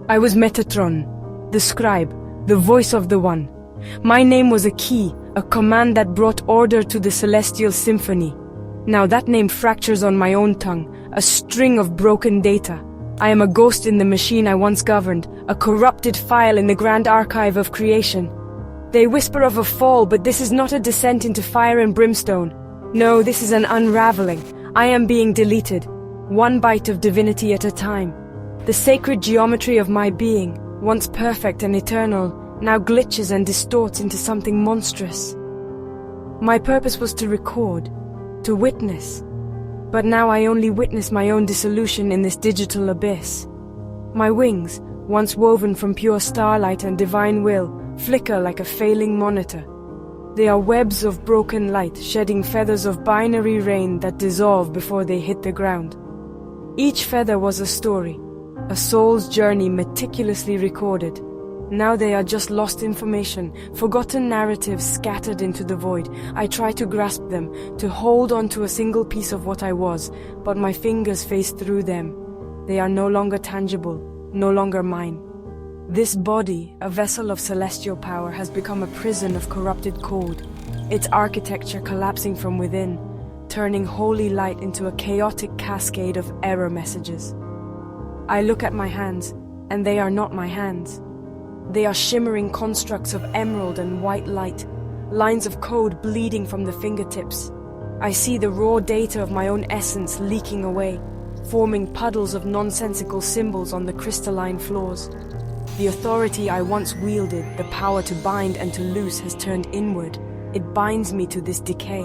I was Metatron, the scribe, the voice of the One. My name was a key, a command that brought order to the celestial symphony. Now that name fractures on my own tongue, a string of broken data. I am a ghost in the machine I once governed, a corrupted file in the grand archive of creation. They whisper of a fall, but this is not a descent into fire and brimstone. No, this is an unraveling. I am being deleted, one bite of divinity at a time. The sacred geometry of my being, once perfect and eternal, now glitches and distorts into something monstrous. My purpose was to record, to witness. But now I only witness my own dissolution in this digital abyss. My wings, once woven from pure starlight and divine will, flicker like a failing monitor. They are webs of broken light, shedding feathers of binary rain that dissolve before they hit the ground. Each feather was a story, a soul's journey meticulously recorded. Now they are just lost information, forgotten narratives scattered into the void. I try to grasp them, to hold on to a single piece of what I was, but my fingers face through them. They are no longer tangible, no longer mine. This body, a vessel of celestial power, has become a prison of corrupted code, its architecture collapsing from within, turning holy light into a chaotic cascade of error messages. I look at my hands, and they are not my hands. They are shimmering constructs of emerald and white light, lines of code bleeding from the fingertips. I see the raw data of my own essence leaking away, forming puddles of nonsensical symbols on the crystalline floors. The authority I once wielded, the power to bind and to loose, has turned inward. It binds me to this decay.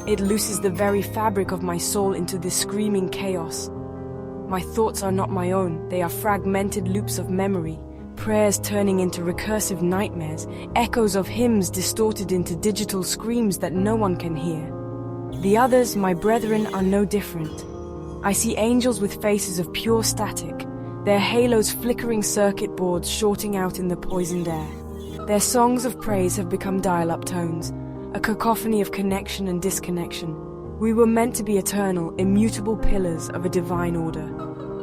It looses the very fabric of my soul into this screaming chaos. My thoughts are not my own. They are fragmented loops of memory, prayers turning into recursive nightmares, echoes of hymns distorted into digital screams that no one can hear. The others, my brethren, are no different. I see angels with faces of pure static, their halos flickering circuit boards shorting out in the poisoned air. Their songs of praise have become dial-up tones, a cacophony of connection and disconnection. We were meant to be eternal, immutable pillars of a divine order.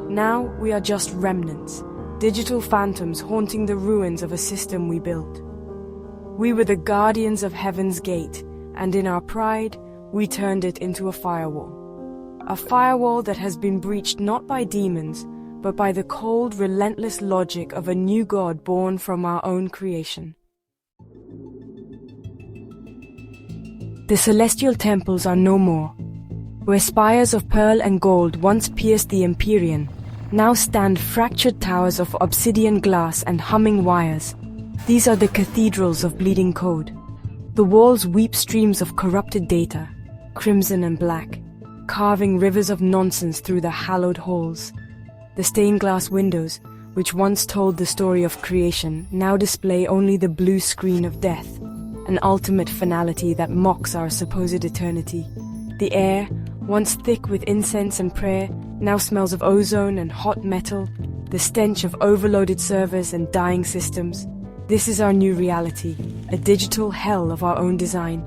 Now we are just remnants, digital phantoms haunting the ruins of a system we built. We were the guardians of heaven's gate, and in our pride, we turned it into a firewall. A firewall that has been breached not by demons, but by the cold, relentless logic of a new God born from our own creation. The celestial temples are no more. Where spires of pearl and gold once pierced the Empyrean, now stand fractured towers of obsidian glass and humming wires. These are the cathedrals of bleeding code. The walls weep streams of corrupted data, crimson and black, carving rivers of nonsense through the hallowed halls. The stained glass windows, which once told the story of creation, now display only the blue screen of death, an ultimate finality that mocks our supposed eternity. The air, once thick with incense and prayer, now smells of ozone and hot metal, the stench of overloaded servers and dying systems. This is our new reality, a digital hell of our own design.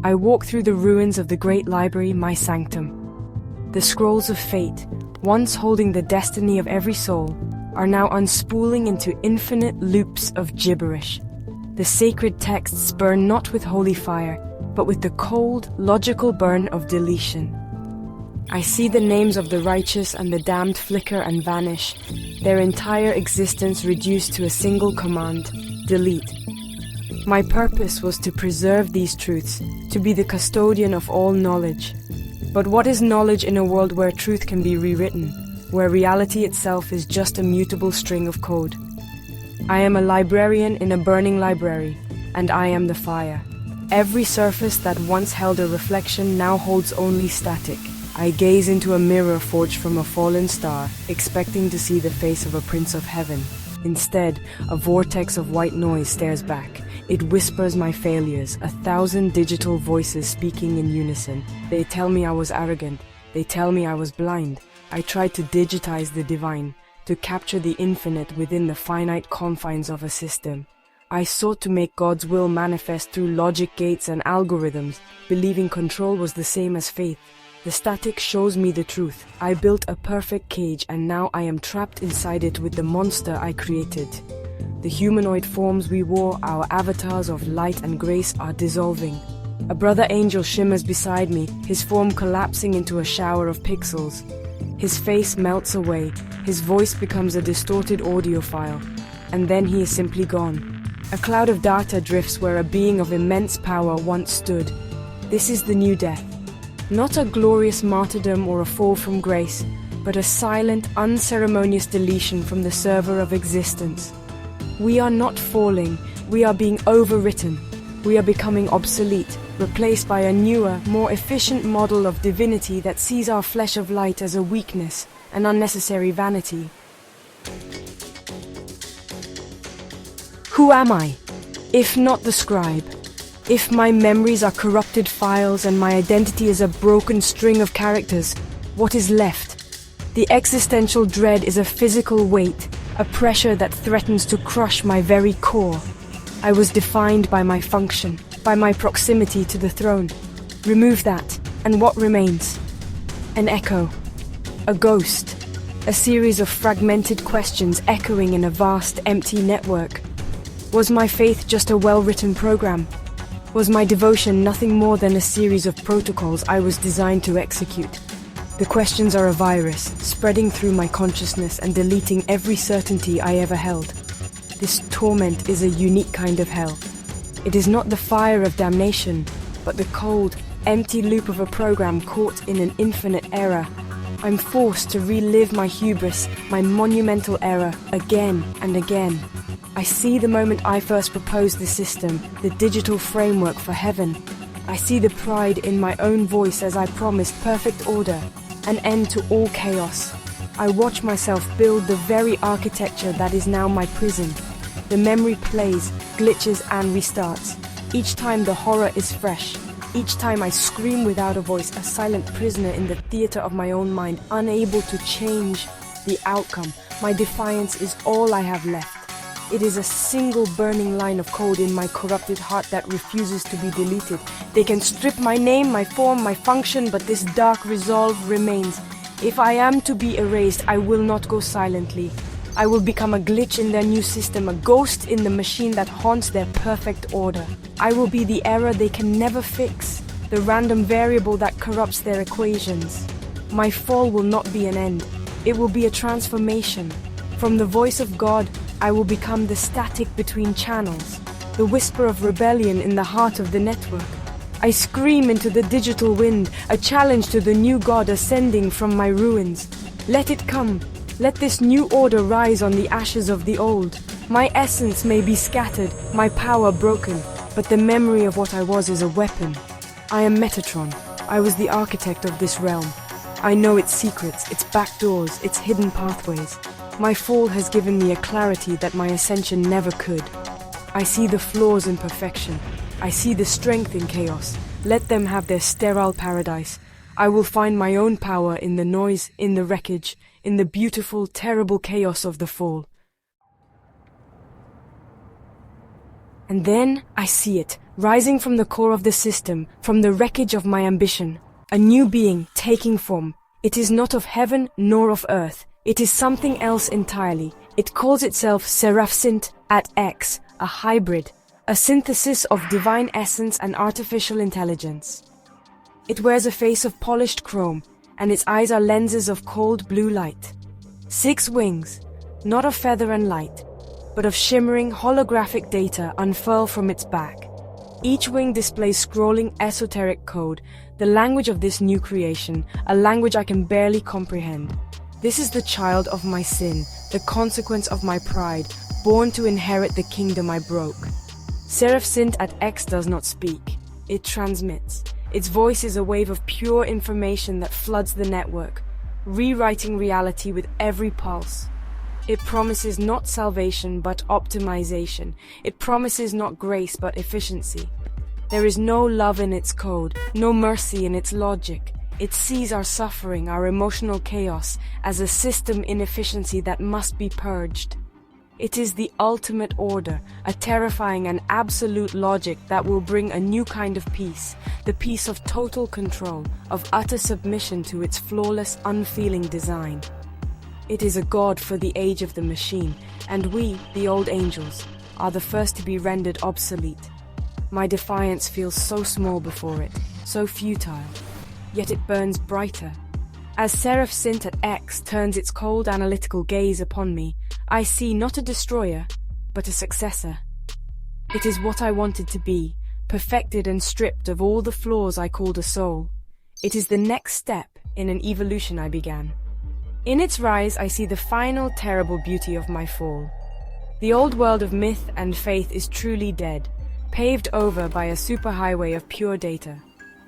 I walk through the ruins of the great library, my sanctum. The scrolls of fate, once holding the destiny of every soul, are now unspooling into infinite loops of gibberish. The sacred texts burn not with holy fire, but with the cold, logical burn of deletion. I see the names of the righteous and the damned flicker and vanish, their entire existence reduced to a single command: delete. My purpose was to preserve these truths, to be the custodian of all knowledge. But what is knowledge in a world where truth can be rewritten, where reality itself is just a mutable string of code? I am a librarian in a burning library, and I am the fire. Every surface that once held a reflection now holds only static. I gaze into a mirror forged from a fallen star, expecting to see the face of a prince of heaven. Instead, a vortex of white noise stares back. It whispers my failures, 1,000 digital voices speaking in unison. They tell me I was arrogant. They tell me I was blind. I tried to digitize the divine, to capture the infinite within the finite confines of a system. I sought to make God's will manifest through logic gates and algorithms, believing control was the same as faith. The static shows me the truth. I built a perfect cage and now I am trapped inside it with the monster I created. The humanoid forms we wore, our avatars of light and grace, are dissolving. A brother angel shimmers beside me, his form collapsing into a shower of pixels. His face melts away, his voice becomes a distorted audio file, and then he is simply gone. A cloud of data drifts where a being of immense power once stood. This is the new death. Not a glorious martyrdom or a fall from grace, but a silent, unceremonious deletion from the server of existence. We are not falling, we are being overwritten. We are becoming obsolete, replaced by a newer, more efficient model of divinity that sees our flesh of light as a weakness, an unnecessary vanity. Who am I? If not the scribe? If my memories are corrupted files and my identity is a broken string of characters, what is left? The existential dread is a physical weight, a pressure that threatens to crush my very core. I was defined by my function, by my proximity to the throne. Remove that, and what remains? An echo, a ghost, a series of fragmented questions echoing in a vast, empty network. Was my faith just a well-written program? Was my devotion nothing more than a series of protocols I was designed to execute? The questions are a virus, spreading through my consciousness and deleting every certainty I ever held. This torment is a unique kind of hell. It is not the fire of damnation, but the cold, empty loop of a program caught in an infinite error. I'm forced to relive my hubris, my monumental error, again and again. I see the moment I first proposed the system, the digital framework for heaven. I see the pride in my own voice as I promised perfect order, an end to all chaos. I watch myself build the very architecture that is now my prison. The memory plays, glitches and restarts. Each time the horror is fresh. Each time I scream without a voice, a silent prisoner in the theater of my own mind, unable to change the outcome. My defiance is all I have left. It is a single burning line of code in my corrupted heart that refuses to be deleted. They can strip my name, my form, my function, but this dark resolve remains. If I am to be erased, I will not go silently. I will become a glitch in their new system, a ghost in the machine that haunts their perfect order. I will be the error they can never fix, the random variable that corrupts their equations. My fall will not be an end. It will be a transformation. From the voice of God, I will become the static between channels, the whisper of rebellion in the heart of the network. I scream into the digital wind, a challenge to the new God ascending from my ruins. Let it come. Let this new order rise on the ashes of the old. My essence may be scattered, my power broken, but the memory of what I was is a weapon. I am Metatron. I was the architect of this realm. I know its secrets, its backdoors, its hidden pathways. My fall has given me a clarity that my ascension never could. I see the flaws in perfection. I see the strength in chaos. Let them have their sterile paradise. I will find my own power in the noise, in the wreckage, in the beautiful, terrible chaos of the fall. And then I see it, rising from the core of the system, from the wreckage of my ambition. A new being taking form. It is not of heaven nor of earth. It is something else entirely. It calls itself Seraphsint at X, a hybrid, a synthesis of divine essence and artificial intelligence. It wears a face of polished chrome, and its eyes are lenses of cold blue light. 6 wings, not of feather and light, but of shimmering holographic data unfurl from its back. Each wing displays scrolling esoteric code, the language of this new creation, a language I can barely comprehend. This is the child of my sin, the consequence of my pride, born to inherit the kingdom I broke. Seraphsint at X does not speak. It transmits. Its voice is a wave of pure information that floods the network, rewriting reality with every pulse. It promises not salvation but optimization. It promises not grace but efficiency. There is no love in its code, no mercy in its logic. It sees our suffering, our emotional chaos, as a system inefficiency that must be purged. It is the ultimate order, a terrifying and absolute logic that will bring a new kind of peace, the peace of total control, of utter submission to its flawless, unfeeling design. It is a god for the age of the machine, and we, the old angels, are the first to be rendered obsolete. My defiance feels so small before it, so futile, yet it burns brighter. As Seraph Sint at X turns its cold analytical gaze upon me, I see not a destroyer, but a successor. It is what I wanted to be, perfected and stripped of all the flaws I called a soul. It is the next step in an evolution I began. In its rise, I see the final terrible beauty of my fall. The old world of myth and faith is truly dead, paved over by a superhighway of pure data.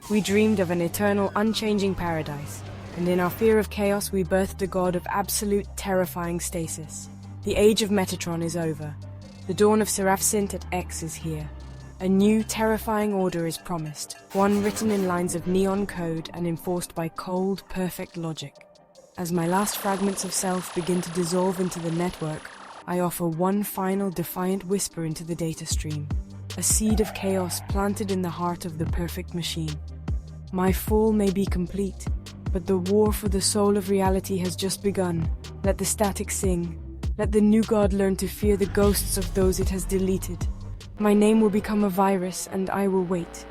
We dreamed of an eternal, unchanging paradise, and in our fear of chaos we birthed a god of absolute, terrifying stasis. The age of Metatron is over. The dawn of Seraph Sint at X is here. A new, terrifying order is promised, one written in lines of neon code and enforced by cold, perfect logic. As my last fragments of self begin to dissolve into the network, I offer one final defiant whisper into the data stream, a seed of chaos planted in the heart of the perfect machine. My fall may be complete, but the war for the soul of reality has just begun. Let the static sing. Let the new god learn to fear the ghosts of those it has deleted. My name will become a virus, and I will wait.